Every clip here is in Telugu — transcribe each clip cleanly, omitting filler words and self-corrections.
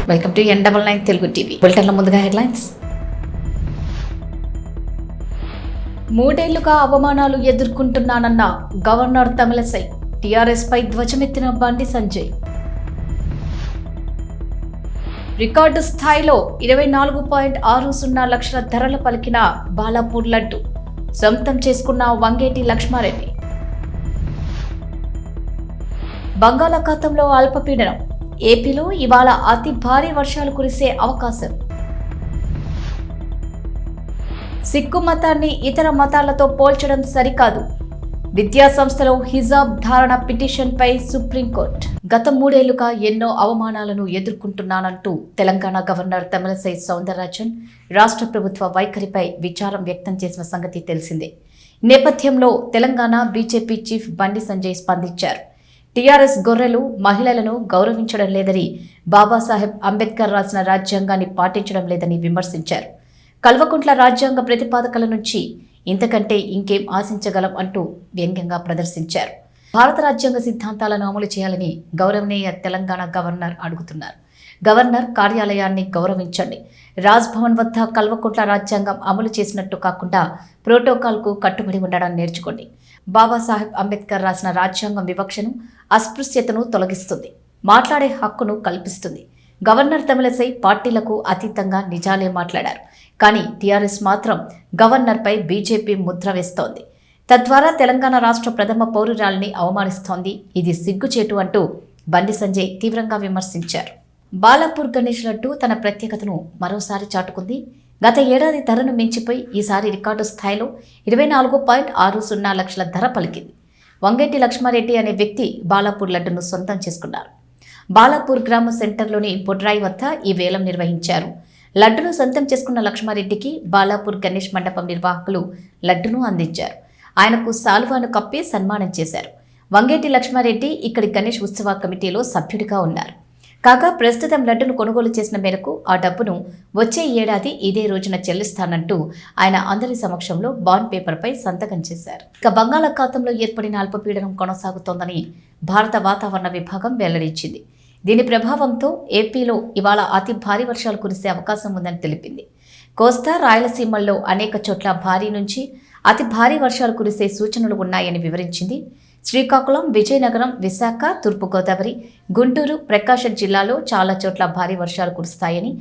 Welcome to N99 Telugu TV. బులెటిన్ల ముందుగా హెడ్లైన్స్. మూడేళ్లుగా అవమానాలు ఎదుర్కొంటున్నానన్న గవర్నర్ తమిళసై. టీఆర్ఎస్ పై ధ్వజమెత్తిన బండి సంజయ్. రికార్డు స్థాయిలో 24.60 లక్షల ధరలు పలికిన బాలాపూర్ లడ్డు సొంతం చేసుకున్న వంగేటి లక్ష్మారెడ్డి. బంగాళాఖాతంలో అల్పపీడనం. ఏపీలో ఇవాళ అతి భారీ వర్షాలు కురిసే అవకాశం. సిక్కు మతాన్ని ఇతర మతాలతో పోల్చడం సరికాదు. విద్యా సంస్థలో హిజాబ్ ధారణ పిటిషన్పై సుప్రీంకోర్టు. గత 3 ఏళ్లుగా ఎన్నో అవమానాలను ఎదుర్కొంటున్నానంటూ తెలంగాణ గవర్నర్ తమిళసై సౌందరరాజన్ రాష్ట్ర ప్రభుత్వ వైఖరిపై విచారం వ్యక్తం చేసిన సంగతి తెలిసిందే. నేపథ్యంలో తెలంగాణ బీజేపీ చీఫ్ బండి సంజయ్ స్పందించారు. టీఆర్ఎస్ గొర్రెలు మహిళలను గౌరవించడం లేదని, బాబాసాహెబ్ అంబేద్కర్ రాసిన రాజ్యాంగాన్ని పాటించడం లేదని విమర్శించారు. కల్వకుంట్ల రాజ్యాంగ ప్రతిపాదకల నుంచి ఇంతకంటే ఇంకేం ఆశించగలం అంటూ వ్యంగ్యంగా ప్రదర్శించారు. భారత రాజ్యాంగ సిద్ధాంతాలను అమలు చేయాలని గౌరవనీయ తెలంగాణ గవర్నర్ అడుగుతున్నారు. గవర్నర్ కార్యాలయాన్ని గౌరవించండి. రాజ్భవన్ వద్ద కల్వకుంట్ల రాజ్యాంగం అమలు చేసినట్టు కాకుండా ప్రోటోకాల్కు కట్టుబడి ఉండడం నేర్చుకోండి. బాబాసాహెబ్ అంబేద్కర్ రాసిన రాజ్యాంగం వివక్షను, అస్పృశ్యతను తొలగిస్తుంది, మాట్లాడే హక్కును కల్పిస్తుంది. గవర్నర్ తమిళసై పార్టీలకు అతీతంగా నిజాలే మాట్లాడారు. కానీ టీఆర్ఎస్ మాత్రం గవర్నర్పై బీజేపీ ముద్ర వేస్తోంది. తద్వారా తెలంగాణ రాష్ట్ర ప్రథమ పౌరురాలిని అవమానిస్తోంది. ఇది సిగ్గుచేటు అంటూ బండి సంజయ్ తీవ్రంగా విమర్శించారు. బాలాపూర్ గణేష్ లడ్డు తన ప్రత్యేకతను మరోసారి చాటుకుంది. గత ఏడాది ధరను మించిపోయి ఈసారి రికార్డు స్థాయిలో 24.60 లక్షల ధర పలికింది. వంగేటి లక్ష్మారెడ్డి అనే వ్యక్తి బాలాపూర్ లడ్డును సొంతం చేసుకున్నారు. బాలాపూర్ గ్రామ సెంటర్లోని బొడ్రాయి వద్ద ఈ వేలం నిర్వహించారు. లడ్డును సొంతం చేసుకున్న లక్ష్మారెడ్డికి బాలాపూర్ గణేష్ మండపం నిర్వాహకులు లడ్డును అందించారు. ఆయనకు సాల్వాను కప్పి సన్మానం చేశారు. వంగేటి లక్ష్మారెడ్డి ఇక్కడి గణేష్ ఉత్సవ కమిటీలో సభ్యుడిగా ఉన్నారు. కాగా ప్రస్తుతం లడ్డును కొనుగోలు చేసిన మేరకు ఆ డబ్బును వచ్చే ఏడాది ఇదే రోజున చెల్లిస్తానంటూ ఆయన అందరి సమక్షంలో బాండ్ పేపర్పై సంతకం చేశారు. ఇక బంగాళాఖాతంలో ఏర్పడిన అల్పపీడనం కొనసాగుతోందని భారత వాతావరణ విభాగం వెల్లడించింది. దీని ప్రభావంతో ఏపీలో ఇవాళ అతి భారీ వర్షాలు కురిసే అవకాశం ఉందని తెలిపింది. కోస్తా, రాయలసీమల్లో అనేక చోట్ల భారీ నుంచి అతి భారీ వర్షాలు కురిసే సూచనలు ఉన్నాయని వివరించింది. శ్రీకాకుళం, విజయనగరం, విశాఖ, తూర్పుగోదావరి, గుంటూరు, ప్రకాశం జిల్లాలో చాలా చోట్ల భారీ వర్షాలు కురుస్తాయని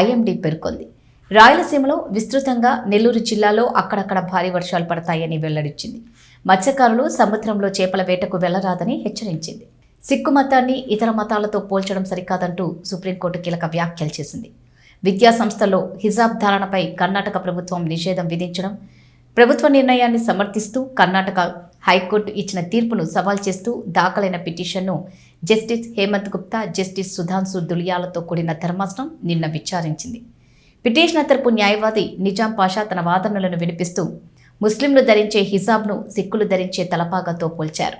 ఐఎండీ పేర్కొంది. రాయలసీమలో విస్తృతంగా, నెల్లూరు జిల్లాలో అక్కడక్కడ భారీ వర్షాలు పడతాయని వెల్లడించింది. మత్స్యకారులు సముద్రంలో చేపల వేటకు వెళ్లరాదని హెచ్చరించింది. సిక్కు మతాన్ని ఇతర మతాలతో పోల్చడం సరికాదంటూ సుప్రీంకోర్టు కీలక వ్యాఖ్యలు చేసింది. విద్యా సంస్థల్లో హిజాబ్ ధారణపై కర్ణాటక ప్రభుత్వం నిషేధం విధించడం, ప్రభుత్వ నిర్ణయాన్ని సమర్థిస్తూ కర్ణాటక హైకోర్టు ఇచ్చిన తీర్పును సవాల్ చేస్తూ దాఖలైన పిటిషన్ను జస్టిస్ హేమంత్ గుప్తా, జస్టిస్ సుధాంశు దులియాలతో కూడిన ధర్మాసనం నిన్న విచారించింది. పిటిషనర్ తరపు న్యాయవాది నిజాం పాషా తన వాదనలను వినిపిస్తూ ముస్లింలు ధరించే హిజాబ్ను సిక్కులు ధరించే తలపాగాతో పోల్చారు.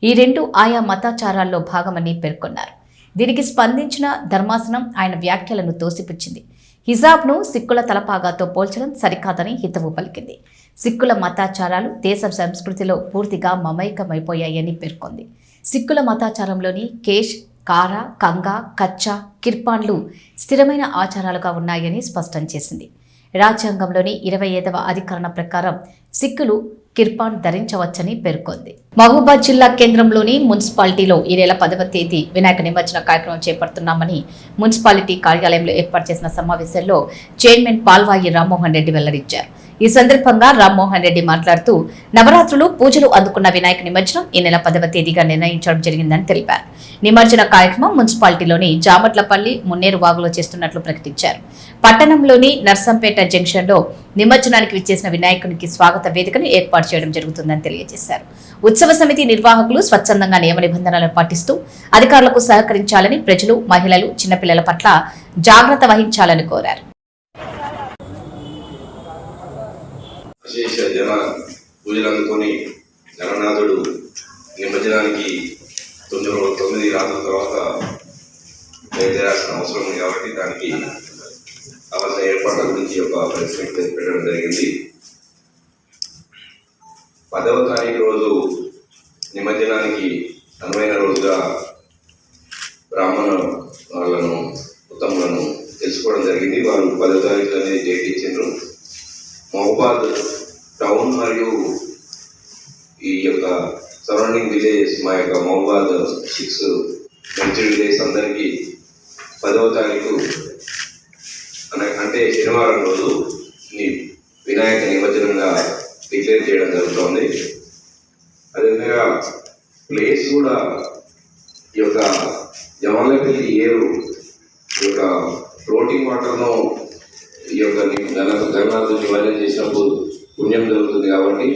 ఈ రెండు ఆయా మతాచారాల్లో భాగమని పేర్కొన్నారు. దీనికి స్పందించిన ధర్మాసనం ఆయన వ్యాఖ్యలను తోసిపుచ్చింది. హిజాబ్ను సిక్కుల తలపాగాతో పోల్చడం సరికాదని హితవు పలికింది. సిక్కుల మతాచారాలు దేశ సంస్కృతిలో పూర్తిగా మమైకమైపోయాయని పేర్కొంది. సిక్కుల మతాచారంలోని కేష్, కారా, కంగా, కచ్చా, కిర్పాన్లు స్థిరమైన ఆచారాలుగా ఉన్నాయని స్పష్టం చేసింది. రాజ్యాంగంలోని 25వ అధికరణ ప్రకారం సిక్కులు కిర్పాన్ ధరించవచ్చని పేర్కొంది. మహబూబాద్ జిల్లా కేంద్రంలోని మున్సిపాలిటీలో ఈ నెల 10వ తేదీ వినాయక నిమజ్జన కార్యక్రమం చేపడుతున్నామని మున్సిపాలిటీ కార్యాలయంలో ఏర్పాటు చేసిన సమావేశంలో చైర్మన్ పాల్వాయి రామ్మోహన్ రెడ్డి వెల్లడించారు. ఈ సందర్భంగా రామ్మోహన్ రెడ్డి మాట్లాడుతూ నవరాత్రులు పూజలు అందుకున్న వినాయక నిమజ్జనం ఈ నెల 10వ తేదీగా నిర్ణయించడం జరిగిందని తెలిపారు. నిమజ్జన కార్యక్రమం మున్సిపాలిటీలోని జామట్లపల్లి, మున్నేరు వాగులో చేస్తున్నట్లు ప్రకటించారు. పట్టణంలోని నర్సంపేట జంక్షన్లో నిమజ్జనానికి విచ్చేసిన వినాయకునికి స్వాగత వేదికను ఏర్పాటు చేయడం జరుగుతుందని తెలియజేశారు. ఉత్సవ సమితి నిర్వాహకులు స్వచ్ఛందంగా నియమ నిబంధనలను పాటిస్తూ అధికారులకు సహకరించాలని, ప్రజలు, మహిళలు, చిన్నపిల్లల పట్ల జాగ్రత్త వహించాలని కోరారు. విశేష జన పూజలు అందుకొని జగన్నాథుడు నిమజ్జనానికి 9 రాత్రుల తర్వాత బయలుదేరాల్సిన అవసరం ఉంది కాబట్టి దానికి కావాల్సిన ఏర్పాట్ల గురించి ఒక ప్రెస్ మీట్ పెట్టడం జరిగింది. 10వ తారీఖు రోజు నిమజ్జనానికి అనువైన రోజుగా బ్రాహ్మణ వాళ్ళను మొత్తంలను తెలుసుకోవడం జరిగింది. వారు 10వ తారీఖు అనేది డేట్ ఇచ్చిండ్రు. మహబాద్ టౌన్ మరియు ఈ యొక్క సరౌండింగ్ విలేజెస్ మా యొక్క మహబాద్ 6 మంచి విలేజ్ అందరికీ 10వ తారీఖు అంటే శనివారం రోజు వినాయక నిమజ్జనంగా డిక్లేర్ చేయడం జరుగుతుంది. అదేవిధంగా ప్లేస్ కూడా ఈ యొక్క జమాలపల్లి ఏరు ఈ యొక్క ఫ్లోటింగ్ వాటర్ను ఈ యొక్క జగన్నాథుడు నిమజ్జనం చేసినప్పుడు పుణ్యం జరుగుతుంది కాబట్టి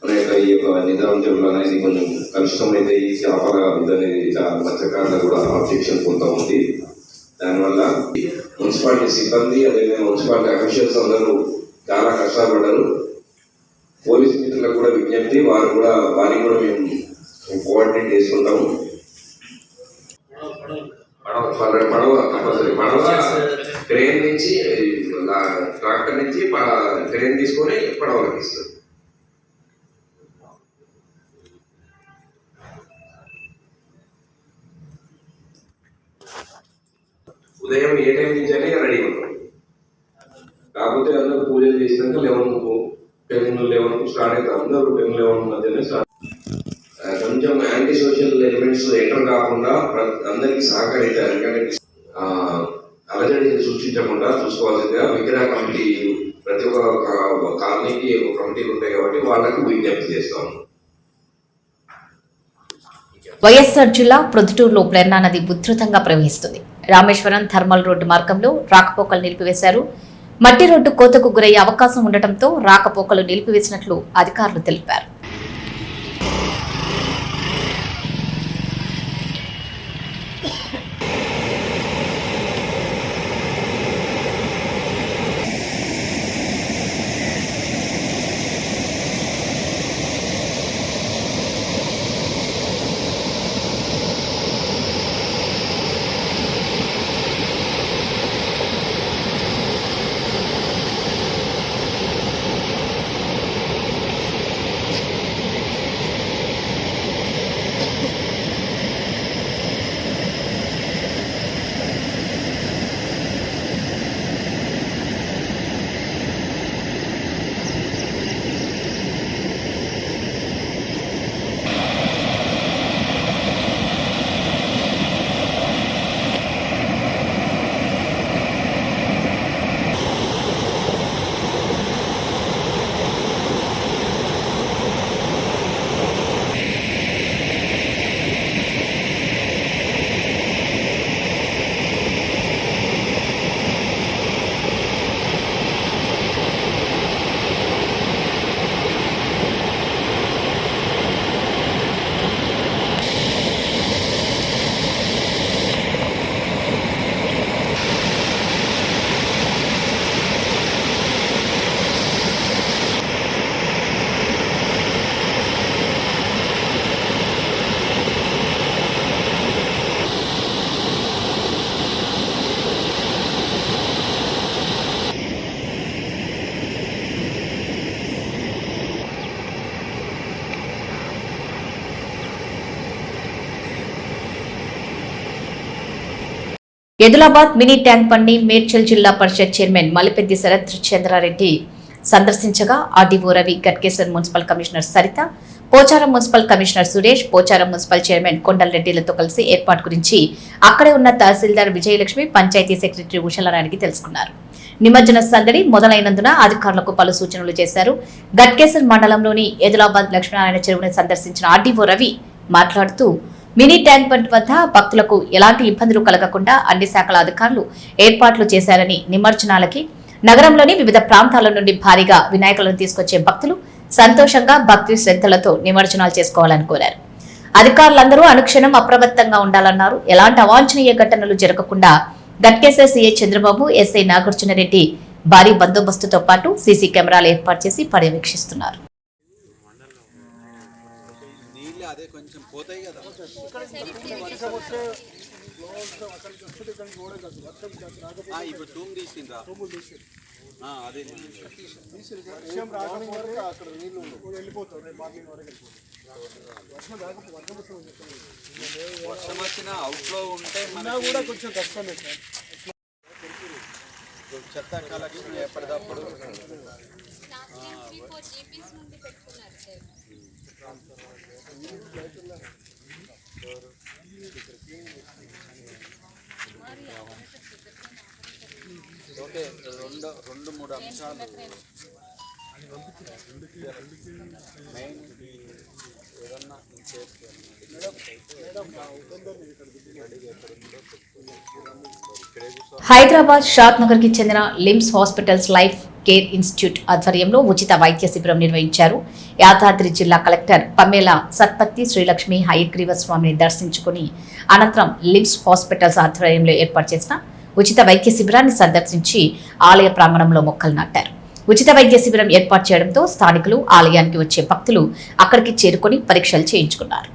మన యొక్క ఈ యొక్క నిద్రాంశంలో అనేది కొంచెం కలుషితమైతే ఈ చేపల ఇదనేది చాలా మత్స్యకారులు కూడా ఆబ్జెక్షన్ పొందుతూ ఉంది. దానివల్ల మున్సిపాలిటీ సిబ్బంది అదేవిధంగా మున్సిపాలిటీ అఫీషియల్స్ అందరూ చాలా కష్టపడ్డారు. పోలీస్ మిత్రులకు కూడా విజ్ఞప్తి, వారికి కూడా మేము కోఆర్డినేట్ చేసుకుంటాము. పడవ క్రేన్ నుంచి ట్రాక్టర్ నుంచి క్రేన్ తీసుకొని పడవలకు ఇస్తారు. ఉదయం ఏ టైం నుంచి అయినా రెడీ ఉంటాం. కాకపోతే అందరూ పూజలు చేసినాక 11 స్టార్ట్ అవుతారు. అందరూ 11 మధ్యనే స్టార్ట్. కొంచెం యాంటీ సోషల్ ఎలిమెంట్స్ ఎంటర్ కాకుండా అందరికీ సహకరించారు. ఎందుకంటే అలజడి సృష్టించకుండా చూసుకోవాల్సిందిగా విగ్రహ కమిటీ ప్రతి ఒక్క కాలనీకి ఒక కమిటీలు ఉంటాయి కాబట్టి వాళ్ళకి విజ్ఞప్తి చేస్తాము. వైఎస్ఆర్ జిల్లా ప్రొద్దుటూరులో ప్రేరణా నది ఉధృతంగా ప్రవహిస్తుంది. రామేశ్వరం థర్మల్ రోడ్డు మార్గంలో రాకపోకలు నిలిపివేశారు. మట్టి రోడ్డు కోతకు గురయ్యే అవకాశం ఉండటంతో రాకపోకలు నిలిపివేసినట్లు అధికారులు తెలిపారు. ఎదిలాబాద్ మినీ ట్యాంక్ బండ్ని మేడ్చల్ జిల్లా పరిషత్ చైర్మన్ మలిపెద్ది శరత్ చంద్రారెడ్డి సందర్శించగా RDO Ravi, Ghatkesar municipal commissioner Saritha, Pocharam municipal commissioner Suresh, Pocharam municipal chairman Kondal రెడ్డిలతో కలిసి ఏర్పాటు గురించి అక్కడే ఉన్న తహసీల్దార్ విజయలక్ష్మి, పంచాయతీ సెక్రటరీ ఉషలారానికి తెలుసుకున్నారు. నిమజ్జన సందడి మొదలైనందున అధికారులకు పలు సూచనలు చేశారు. గట్కేసర్ మండలంలోని ఎదిలాబాద్ లక్ష్మీనారాయణ చెరువును సందర్శించిన ఆర్డీఓ రవి మాట్లాడుతూ మినీ ట్యాంక్ బండ్ వద్ద భక్తులకు ఎలాంటి ఇబ్బందులు కలగకుండా అన్ని శాఖల అధికారులు ఏర్పాట్లు చేశారని, నిమజ్జనాలకి నగరంలోని వివిధ ప్రాంతాల నుండి భారీగా వినాయకులను తీసుకొచ్చే భక్తులు సంతోషంగా భక్తి శ్రద్ధలతో నిమజ్జనాలు చేసుకోవాలని కోరారు. అధికారులందరూ అనుక్షణం అప్రమత్తంగా ఉండాలన్నారు. ఎలాంటి అవాంఛనీయ ఘటనలు జరగకుండా గట్కేసర్ సీఐ చంద్రబాబు, ఎస్ఐ నాగార్జునరెడ్డి భారీ బందోబస్తుతో పాటు సీసీ కెమెరాలు ఏర్పాటు చేసి పర్యవేక్షిస్తున్నారు. అదే కొంచెం పోతాయి కదా ఇప్పుడు టూమ్ తీసిందా అదే వర్షం రావడం వరకు అక్కడ నీళ్ళు వెళ్ళిపోతాం. రేపు మార్నింగ్ వరకు వర్షం వచ్చిన అవుట్లో ఉంటే ఉన్నా కూడా కొంచెం కష్టమే సార్. చెత్త కలెక్షన్ ఎప్పటికప్పుడు ఓకే. రెండు మూడు అంశాలు మెయిన్ ఏదన్నా హైదరాబాద్ షాద్ నగర్ కి చెందిన LIMS hospitals life care institute ఆధ్వర్యంలో ఉచిత వైద్య శిబిరం నిర్వహించారు. యాదాద్రి జిల్లా కలెక్టర్ పమేలా సత్పత్తి శ్రీలక్ష్మి హయగ్రీవ స్వామిని దర్శించుకుని అనంతరం లిమ్స్ హాస్పిటల్స్ ఆధ్వర్యంలో ఏర్పాటు చేసిన ఉచిత వైద్య శిబిరాన్ని సందర్శించి ఆలయ ప్రాంగణంలో మొక్కలు నాటారు. ఉచిత వైద్య శిబిరం ఏర్పాటు చేయడంతో స్థానికులు, ఆలయానికి వచ్చే భక్తులు అక్కడికి చేరుకొని పరీక్షలు చేయించుకున్నారు.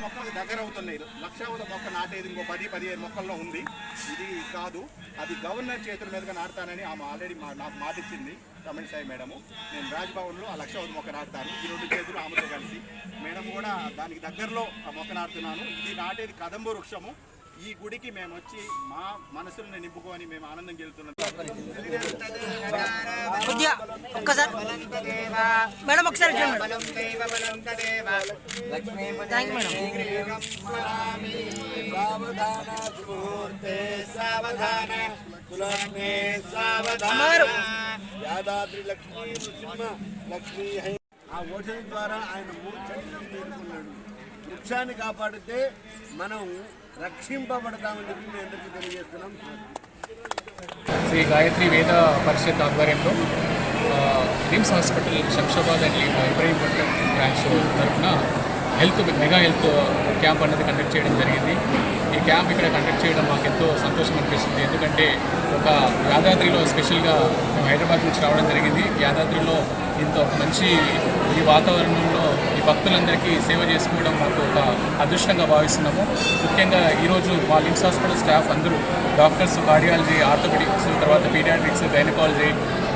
మొక్కలకు దగ్గర అవుతున్నాయి. లక్షల మొక్క నాటేది ఇంకో 10-15 మొక్కల్లో ఉంది. ఇది కాదు, అది గవర్నర్ చేతుల మీదుగా నాటుతానని ఆమె ఆల్రెడీ నాకు మాట ఇచ్చింది తమిళసాయి మేడము. నేను రాజ్భవన్లో ఆ 1,00,000 మొక్క నాటుతాను. ఈ 2 చేతులు ఆమెతో కలిసి మేడం కూడా దానికి దగ్గరలో ఆ మొక్క నాటుతున్నాను. ఇది నాటేది కదంబ వృక్షము. ఈ గుడికి మేము వచ్చి మా మనసులను నింపుకొని మేము ఆనందం గెలుతున్నాం. యాదాద్రి లక్ష్మీ నృసింహ లక్ష్మీ ఆ ఓషధి ద్వారా ఆయన మూర్ఛని తీరుకున్నాడు. వృక్షాన్ని కాపాడితే మనం రక్షింపబడతామని చెప్పి మేము అందరికీ తెలియజేస్తున్నాం. శ్రీ గాయత్రి వేద పరిషత్ ఆధ్వర్యంలో LIMS hospital Shamshabad and Ibrahimpatnam branch తరఫున మెగా హెల్త్ క్యాంప్ అనేది కండక్ట్ చేయడం జరిగింది. ఈ క్యాంప్ ఇక్కడ కండక్ట్ చేయడం మాకు ఎంతో సంతోషం అనిపిస్తుంది. ఎందుకంటే ఒక యాదాద్రిలో స్పెషల్గా మేము హైదరాబాద్ నుంచి రావడం జరిగింది. యాదాద్రిలో ఇంత మంచి ఈ వాతావరణంలో ఈ భక్తులందరికీ సేవ చేసుకోవడం మాకు ఒక అదృష్టంగా భావిస్తున్నాము. ముఖ్యంగా ఈరోజు మా లిమ్స్ హాస్పిటల్ స్టాఫ్ అందరూ డాక్టర్స్, కార్డియాలజీ, ఆర్థోపెడిక్స్, తర్వాత పీడియాట్రిక్స్, గైనకాలజీ,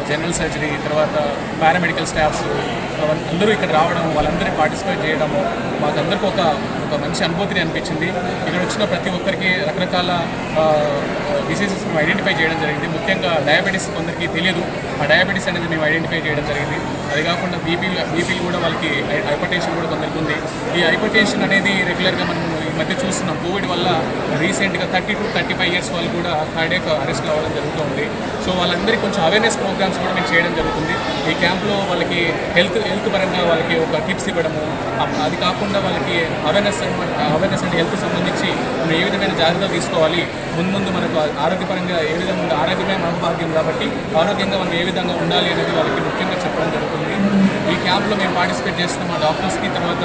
జనరల్ సర్జరీ, తర్వాత పారామెడికల్ స్టాఫ్స్ అందరూ ఇక్కడ రావడం, వాళ్ళందరూ పార్టిసిపేట్ చేయడము మాకందరికీ ఒక మంచి అనుభూతిని అనిపించింది. ఇక్కడ వచ్చిన ప్రతి ఒక్కరికి రకరకాల డిసీజెస్ మేము ఐడెంటిఫై చేయడం జరిగింది. ముఖ్యంగా డయాబెటీస్ కొందరికి తెలియదు. ఆ డయాబెటీస్ అనేది మేము ఐడెంటిఫై చేయడం జరిగింది. అది కాకుండా బీపీలు కూడా వాళ్ళకి హైపర్టెన్షన్ కూడా కొందరికి ఉంది. ఈ హైపర్టెన్షన్ అనేది రెగ్యులర్గా మనం ఈ మధ్య చూస్తున్నాం. కోవిడ్ వల్ల రీసెంట్గా 30 to 35 years వాళ్ళు కూడా కార్డియాక్ అరెస్ట్ అవ్వడం జరుగుతుంది. సో వాళ్ళందరికీ కొంచెం అవేర్నెస్ ప్రోగ్రామ్స్ కూడా మేము చేయడం జరుగుతుంది. ఈ క్యాంప్లో వాళ్ళకి హెల్త్ పరంగా వాళ్ళకి ఒక టిప్స్ ఇవ్వడము, అది కాకుండా వాళ్ళకి అవేర్నెస్ అండ్ హెల్త్ సంబంధించి మనం ఏ విధమైన జాగ్రత్తలు తీసుకోవాలి, ముందు మనకు ఆరోగ్యపరంగా ఏ విధంగా ఉంది, ఆరోగ్యమే మహాభాగ్యం కాబట్టి ఆరోగ్యంగా మనం ఏ విధంగా ఉండాలి అనేది వాళ్ళకి ముఖ్యంగా చెప్పడం జరుగుతుంది. ఈ క్యాంప్లో మేము పార్టిసిపేట్ చేస్తున్న మా డాక్టర్స్కి, తర్వాత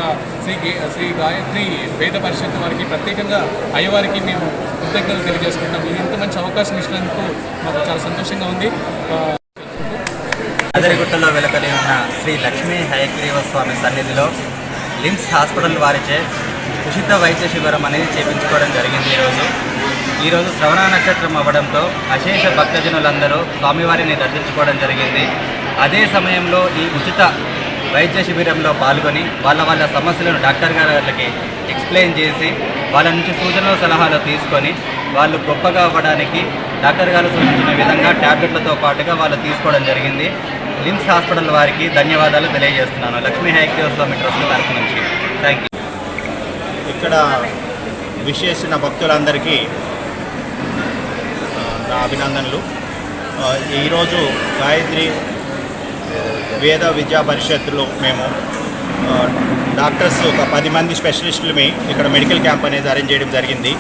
శ్రీ గాయత్రి వేద పరిషత్ వారికి, ప్రత్యేకంగా అయ్యవారికి మేము కృతజ్ఞతలు తెలియజేసుకుంటాం. ఇది ఇంత మంచి అవకాశం ఇచ్చినందుకు మాకు చాలా సంతోషంగా ఉంది. అదరిగుట్టలో వెలకలి ఉన్న శ్రీ లక్ష్మీ హయగ్రీవ స్వామి సన్నిధిలో లిమ్స్ హాస్పిటల్ వారిచే ఉచిత వైద్య శిబిరం అనేది చేపించుకోవడం జరిగింది. ఈరోజు శ్రవణ నక్షత్రం అవ్వడంతో అశేష భక్తజనులందరూ స్వామివారిని దర్శించుకోవడం జరిగింది. అదే సమయంలో ఈ ఉచిత వైద్య శిబిరంలో పాల్గొని వాళ్ళ సమస్యలను డాక్టర్ గారికి ఎక్స్ప్లెయిన్ చేసి వాళ్ళ నుంచి సూచనలు సలహాలు తీసుకొని వాళ్ళు గొప్పగా అవ్వడానికి డాక్టర్ గారు సూచించిన విధంగా ట్యాబ్లెట్లతో పాటుగా వాళ్ళు తీసుకోవడం జరిగింది. లిమ్స్ హాస్పిటల్ వారికి ధన్యవాదాలు తెలియజేస్తున్నాను. లక్ష్మీ హయగ్రీవ స్వామి ట్రస్ట్ తరఫు నుంచి థ్యాంక్ యూ. ఇక్కడ విశేషణ భక్తులందరికీ నా అభినందనలు. ఈరోజు గాయత్రి వేద విద్యా పరిషత్తులో మేము డాక్టర్స్ ఒక 10 మంది స్పెషలిస్టులమి ఇక్కడ మెడికల్ క్యాంప్ అనేది అరేంజ్ చేయడం జరిగింది.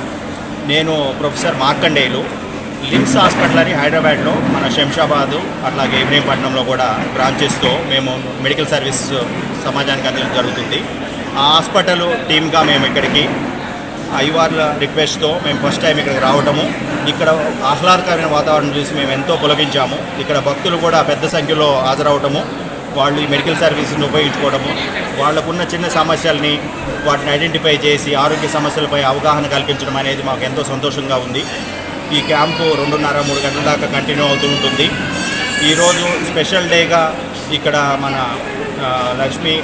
నేను ప్రొఫెసర్ మార్కండేయులు. లిమ్స్ హాస్పిటల్ అని హైదరాబాద్లో మన శంషాబాదు అట్లాగే ఇబ్రహీంపట్నంలో కూడా బ్రాంచెస్తో మేము మెడికల్ సర్వీస్ సమాజానికి అందించడం జరుగుతుంది. ఆ హాస్పిటల్ టీమ్గా మేము ఇక్కడికి ఐవార్ల రిక్వెస్ట్తో మేము ఫస్ట్ టైం ఇక్కడికి రావడము, ఇక్కడ ఆహ్లాదకరమైన వాతావరణం చూసి మేము ఎంతో పులకించాము. ఇక్కడ భక్తులు కూడా పెద్ద సంఖ్యలో హాజరవటము, వాళ్ళు ఈ మెడికల్ సర్వీస్ని ఉపయోగించుకోవడము, వాళ్ళకున్న చిన్న సమస్యల్ని వాటిని ఐడెంటిఫై చేసి ఆరోగ్య సమస్యలపై అవగాహన కల్పించడం అనేది మాకు ఎంతో సంతోషంగా ఉంది. ఈ క్యాంపు 2:30-3 గంటల దాకా కంటిన్యూ అవుతూ ఉంటుంది. ఈరోజు స్పెషల్ డేగా ఇక్కడ మన లక్ష్మీ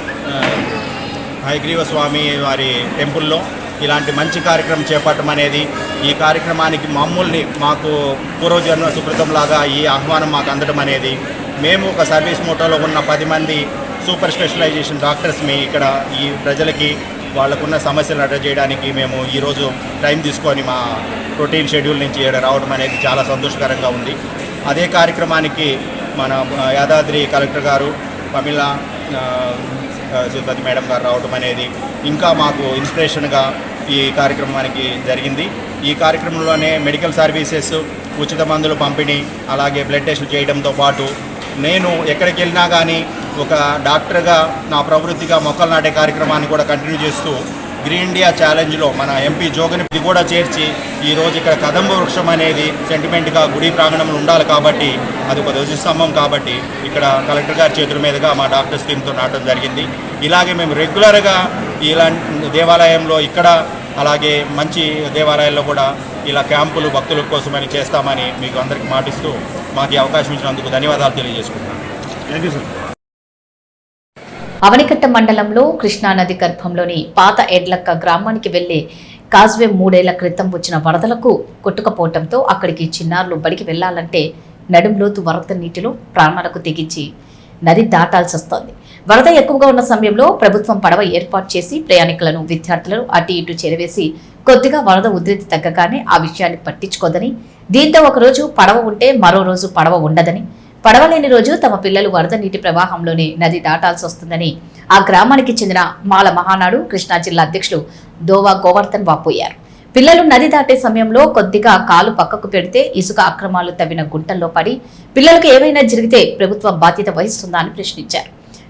హయగ్రీవ స్వామి వారి టెంపుల్లో ఇలాంటి మంచి కార్యక్రమం చేపట్టడం అనేది, ఈ కార్యక్రమానికి మాకు పూర్వజన్మ సుకృతంలాగా ఈ ఆహ్వానం మాకు అందడం అనేది, మేము ఒక సర్వీస్ మోటోలో ఉన్న 10 మంది సూపర్ స్పెషలైజేషన్ డాక్టర్స్ని ఇక్కడ ఈ ప్రజలకి వాళ్ళకున్న సమస్యలు అడ్రస్ చేయడానికి మేము ఈరోజు టైం తీసుకొని మా రొటీన్ షెడ్యూల్ నుంచి రావడం అనేది చాలా సంతోషకరంగా ఉంది. అదే కార్యక్రమానికి మన యాదాద్రి కలెక్టర్ గారు పమిళ శ్రీపతి మేడం గారు రావడం అనేది ఇంకా మాకు ఇన్స్పిరేషన్గా ఈ కార్యక్రమానికి జరిగింది. ఈ కార్యక్రమంలోనే మెడికల్ సర్వీసెస్, ఉచిత మందులు పంపిణీ, అలాగే బ్లడ్ టెస్టులు చేయడంతో పాటు నేను ఎక్కడికి వెళ్ళినా కానీ ఒక డాక్టర్గా నా ప్రవృత్తిగా మొక్కలు నాటే కార్యక్రమాన్ని కూడా కంటిన్యూ చేస్తూ గ్రీన్ ఇండియా ఛాలెంజ్లో మన ఎంపీ జోగిని కూడా చేర్చి ఈరోజు ఇక్కడ కదంబ వృక్షం అనేది సెంటిమెంట్గా గుడి ప్రాంగణంలో ఉండాలి కాబట్టి అది ఒక ధ్వజస్తంభం కాబట్టి ఇక్కడ కలెక్టర్ గారి చేతుల మీదుగా మా డాక్టర్స్ టీంతో నాటడం జరిగింది. ఇలాగే మేము రెగ్యులర్గా ఇలాంటి దేవాలయంలో ఇక్కడ అలాగే మంచి దేవాలయాల్లో కూడా ఇలా క్యాంపులు భక్తుల కోసమని చేస్తామని మీకు అందరికీ మాటిస్తూ మాకు ఈ అవకాశం ఇచ్చినందుకు ధన్యవాదాలు తెలియజేసుకుంటున్నాను. Thank you sir. అవనికట్ట మండలంలో కృష్ణానది గర్భంలోని పాత ఎడ్లక్క గ్రామానికి వెళ్లే కాజ్వే 3 ఏళ్ల క్రితం వచ్చిన వరదలకు కొట్టుకపోవడంతో అక్కడికి చిన్నారులు బడికి వెళ్లాలంటే నడుంలోతు వరద నీటిలో ప్రాణాలకు తెగించి నది దాటాల్సి వస్తోంది. వరద ఎక్కువగా ఉన్న సమయంలో ప్రభుత్వం పడవ ఏర్పాటు చేసి ప్రయాణికులను, విద్యార్థులను అటు ఇటు చేరవేసి కొద్దిగా వరద ఉధృతి తగ్గగానే ఆ విషయాన్ని పట్టించుకోదని, దీంతో ఒకరోజు పడవ ఉంటే మరో రోజు పడవ ఉండదని, పడవ లేని రోజు తమ పిల్లలు వరద నీటి ప్రవాహంలోనే నది దాటాల్సి వస్తుందని ఆ గ్రామానికి చెందిన మాల మహానాడు కృష్ణా జిల్లా అధ్యక్షులు దోవా గోవర్ధన్ వాపోయారు. పిల్లలు నది దాటే సమయంలో కొద్దిగా కాలు పక్కకు పెడితే ఇసుక అక్రమాలు తవ్విన గుంటల్లో పడి పిల్లలకు ఏమైనా జరిగితే ప్రభుత్వం బాధ్యత వహిస్తుందా అని ప్రశ్నించారు.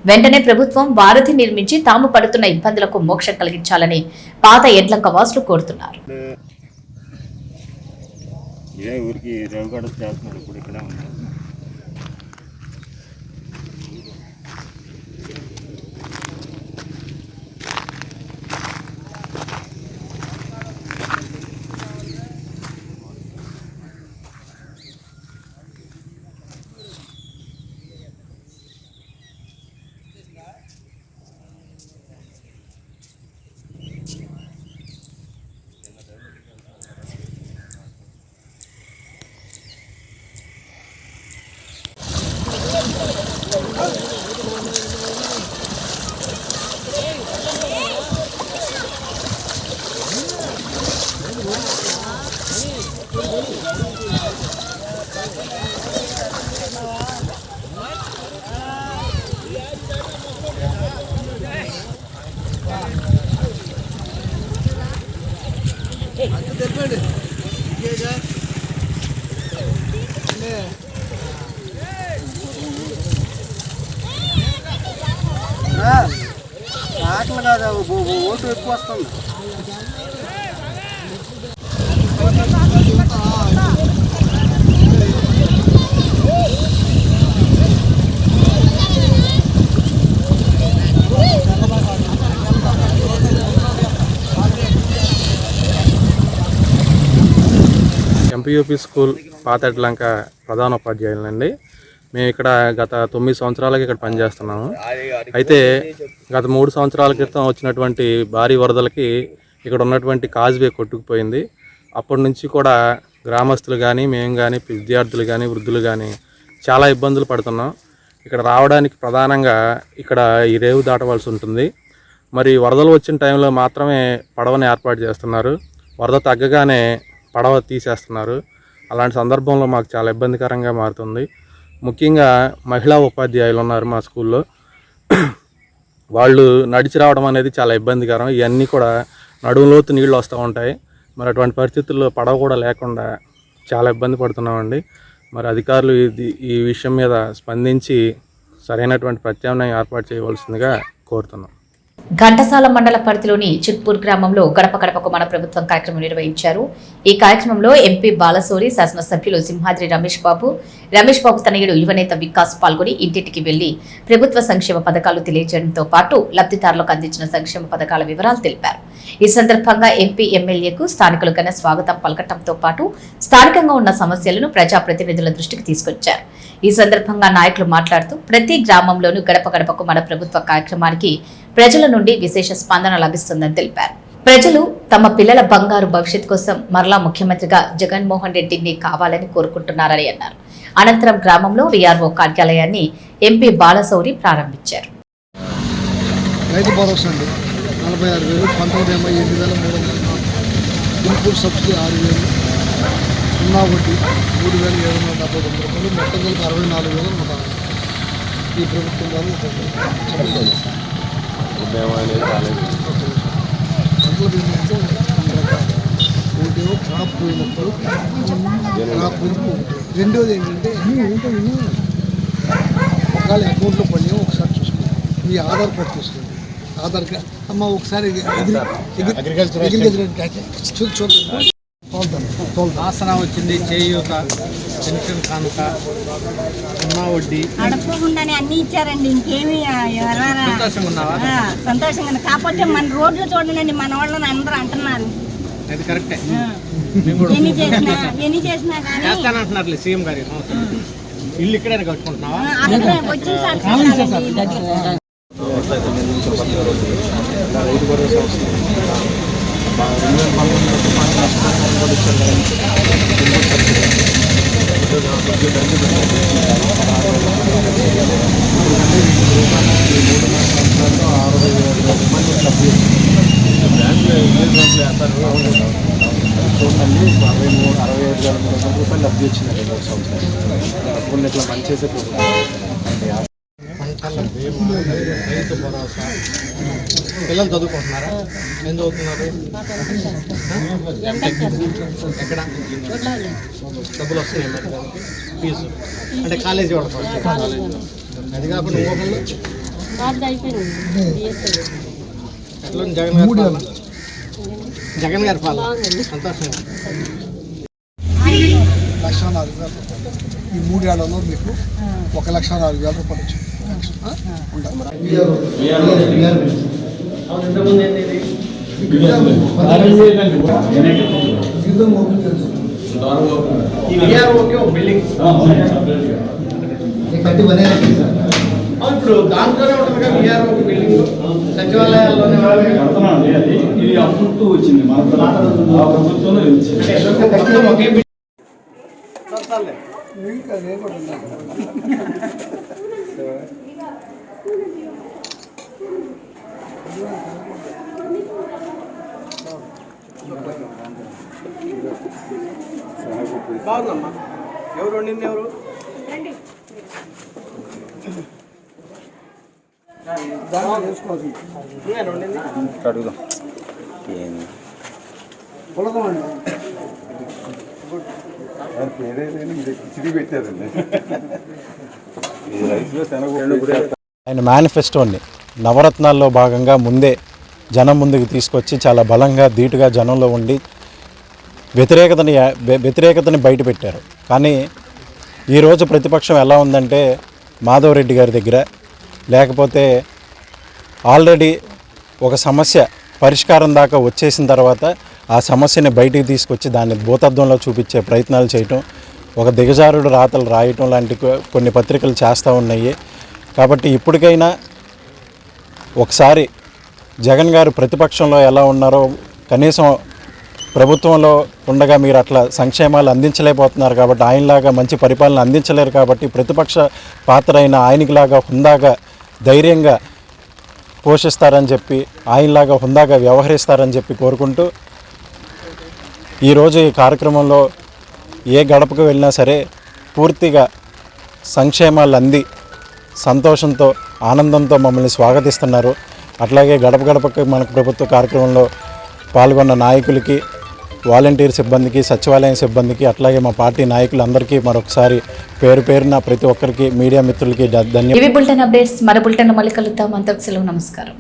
వెంటనే ప్రభుత్వం వారధి నిర్మించి తాము పడుతున్న ఇబ్బందులకు మోక్షం కలిగించాలని పాత ఎడ్లంక వాసులు కోరుతున్నారు. ఆటలు కాదు, ఓటు ఎక్కువ వస్తుంది. ఎంపీయూపీ స్కూల్ పాతెడ్లంక ప్రధాన ఉపాధ్యాయులండి. మేము ఇక్కడ గత 9 సంవత్సరాలకి ఇక్కడ పనిచేస్తున్నాము. అయితే గత 3 సంవత్సరాల క్రితం వచ్చినటువంటి భారీ వరదలకి ఇక్కడ ఉన్నటువంటి కాజ్వే కొట్టుకుపోయింది. అప్పటి నుంచి కూడా గ్రామస్తులు కానీ, మేము కానీ, విద్యార్థులు కానీ, వృద్ధులు కానీ చాలా ఇబ్బందులు పడుతున్నాం. ఇక్కడ రావడానికి ప్రధానంగా ఇక్కడ ఈ రేవు దాటవలసి ఉంటుంది. మరి వరదలు వచ్చిన టైంలో మాత్రమే పడవని ఏర్పాటు చేస్తున్నారు. వరద తగ్గగానే పడవ తీసేస్తున్నారు. అలాంటి సందర్భంలో మాకు చాలా ఇబ్బందికరంగా మారుతుంది. ముఖ్యంగా మహిళా ఉపాధ్యాయులు ఉన్నారు మా స్కూల్లో. వాళ్ళు నడిచి రావడం అనేది చాలా ఇబ్బందికరం. ఇవన్నీ కూడా నడుములోతు నీళ్ళు వస్తూ ఉంటాయి. మరి అటువంటి పరిస్థితుల్లో పడవ కూడా లేకుండా చాలా ఇబ్బంది పడుతున్నామండి. మరి అధికారులు ఈ విషయం మీద స్పందించి సరైనటువంటి ప్రత్యామ్నాయం ఏర్పాటు చేయవలసిందిగా కోరుతున్నాం. ఘంటసాల మండల పరిధిలోని చిట్పూర్ గ్రామంలో గడప గడపకు మన ప్రభుత్వం కార్యక్రమం నిర్వహించారు. ఈ కార్యక్రమంలో ఎంపీ బాలసూరి, శాసనసభ్యులు సింహాద్రి రమేష్ బాబు తనయుడు యువనేత వికాస్ పాల్గొని ఇంటింటికి వెళ్లి ప్రభుత్వ సంక్షేమ పథకాలు తెలియజేయడంతో పాటు లబ్ధిదారులకు అందించిన సంక్షేమ పథకాల వివరాలు తెలిపారు. ఈ సందర్భంగా ఎంపీ, ఎమ్మెల్యేకు స్థానికులు ఘన స్వాగతం పలకటంతో పాటు స్థానికంగా ఉన్న సమస్యలను ప్రజాప్రతినిధుల దృష్టికి తీసుకొచ్చారు. ఈ సందర్భంగా నాయకులు మాట్లాడుతూ ప్రతి గ్రామంలోనూ గడప గడపకు మన ప్రభుత్వ కార్యక్రమానికి ప్రజల నుండి విశేష స్పందన లభిస్తుందని తెలిపారు. ప్రజలు తమ పిల్లల బంగారు భవిష్యత్ కోసం మరలా ముఖ్యమంత్రిగా జగన్మోహన్ రెడ్డిని కావాలని కోరుకుంటున్నారని అన్నారు. అనంతరం గ్రామంలో వీఆర్ఓ కార్యాలయాన్ని ఎంపీ బాలశౌరి ప్రారంభించారు. రైతు భరోసా అండి 46,000, 19 8,300, ఇన్పుట్ సబ్సిడీ 6,000, సున్నా వడ్డీ 3,772 రూపాయలు, మొత్తం కలిపి 64,000 ఈ ప్రభుత్వం ద్వారా పంటల బీమా అంటే 2 రకాలు. ఒకటేమో క్రాప్ పోయినప్పుడు క్రాప్ పోయినప్పుడు ఒకటి. రెండోది ఏంటంటే ఒకవేళ అకౌంట్లో పడినా ఒకసారి చూసుకోండి. మీ ఆధార్ కార్డు తీసుకోండి. ఆధార్ కార్డు అమ్మ ఒకసారి అగ్రికల్చర్ చూడండి. ఆసన వచ్చింది, చేయూత, పెన్షన్ కానుక, సున్నా వడ్డీ, అడపకుండానే అన్ని ఇచ్చారండి. ఇంకేమి సంతోషంగా ఉన్నావా? సంతోషంగా. కాకపోతే మన రోడ్లు చూడండి, మన వాళ్ళని అందరూ అంటున్నారు. అది కరెక్టే. ఎన్ని చేసినా కానీ చేస్తానంటున్నారు సీఎం గారి. ఇల్లు ఇక్కడే కట్టుకుంటున్నావా? రైతు భరోసా వస్తుంది. 65,300 రూపాయలు లబ్ధి వచ్చినాయి 2 సంవత్సరాలు. కొన్ని ఇట్లా పనిచేసే రైతు భరోసా. పిల్లలు చదువుకుంటున్నారా? ఏం చదువుతున్నారు? ఎక్కడ డబ్బులు వస్తున్నాయి మరి ఫీజు అంటే కాలేజీ వాడుకోవాలి. అది కాకుండా ఇంకొకళ్ళు ఎట్లా జగన్ గారి పాలన సంతోషంగా. 1,04,000 ఈ 3 ఏళ్లలో మీకు 1,04,000 రూపాయలు వచ్చింది. ఇప్పుడు దాంట్లోనే ఉంటుంది విఆర్ఓ బిల్డింగ్ సచివాలయాల్లోనే ఇది అప్పుడు వచ్చింది. మన ప్రభుత్వంలో వచ్చింది. బాగుందమ్మా. ఎవరు వండింది? ఎవరు అడుగుదాం. ఆయన మేనిఫెస్టోని నవరత్నాల్లో భాగంగా ముందే జనం ముందుకు తీసుకొచ్చి చాలా బలంగా ధీటుగా జనంలో ఉండి వ్యతిరేకతని బయటపెట్టారు. కానీ ఈరోజు ప్రతిపక్షం ఎలా ఉందంటే మాధవరెడ్డి గారి దగ్గర లేకపోతే ఆల్రెడీ ఒక సమస్య పరిష్కారం దాకా వచ్చేసిన తర్వాత ఆ సమస్యని బయటికి తీసుకొచ్చి దాన్ని భూతద్దంలో చూపించే ప్రయత్నాలు చేయటం, ఒక దిగజారుడు రాతలు రాయటం లాంటి కొన్ని పత్రికలు చేస్తూ ఉన్నాయి. కాబట్టి ఇప్పటికైనా ఒకసారి జగన్ గారు ప్రతిపక్షంలో ఎలా ఉన్నారో, కనీసం ప్రభుత్వంలో ఉండగా మీరు అట్లా సంక్షేమాలు అందించలేకపోతున్నారు కాబట్టి, ఆయనలాగా మంచి పరిపాలన అందించలేరు కాబట్టి ప్రతిపక్ష పాత్ర అయిన ఆయనకిలాగా హుందాగా ధైర్యంగా పోషిస్తారని చెప్పి, ఆయనలాగా హుందాగా వ్యవహరిస్తారని చెప్పి కోరుకుంటూ ఈరోజు ఈ కార్యక్రమంలో ఏ గడపకు వెళ్ళినా సరే పూర్తిగా సంక్షేమాలు అంది సంతోషంతో ఆనందంతో మమ్మల్ని స్వాగతిస్తున్నారు. అట్లాగే గడప గడపకి మనకు ప్రభుత్వ కార్యక్రమంలో పాల్గొన్న నాయకులకి, వాలంటీర్ సిబ్బందికి, సచివాలయం సిబ్బందికి, అట్లాగే మా పార్టీ నాయకులందరికీ మరొకసారి పేరు పేరున ప్రతి ఒక్కరికి, మీడియా మిత్రులకి ధన్యవాదాలు. ఇవి బులెటిన్ అప్డేట్స్. మన బులెటిన్ మళ్ళీ కలుద్దాం. అంతకు సెలవు. నమస్కారం.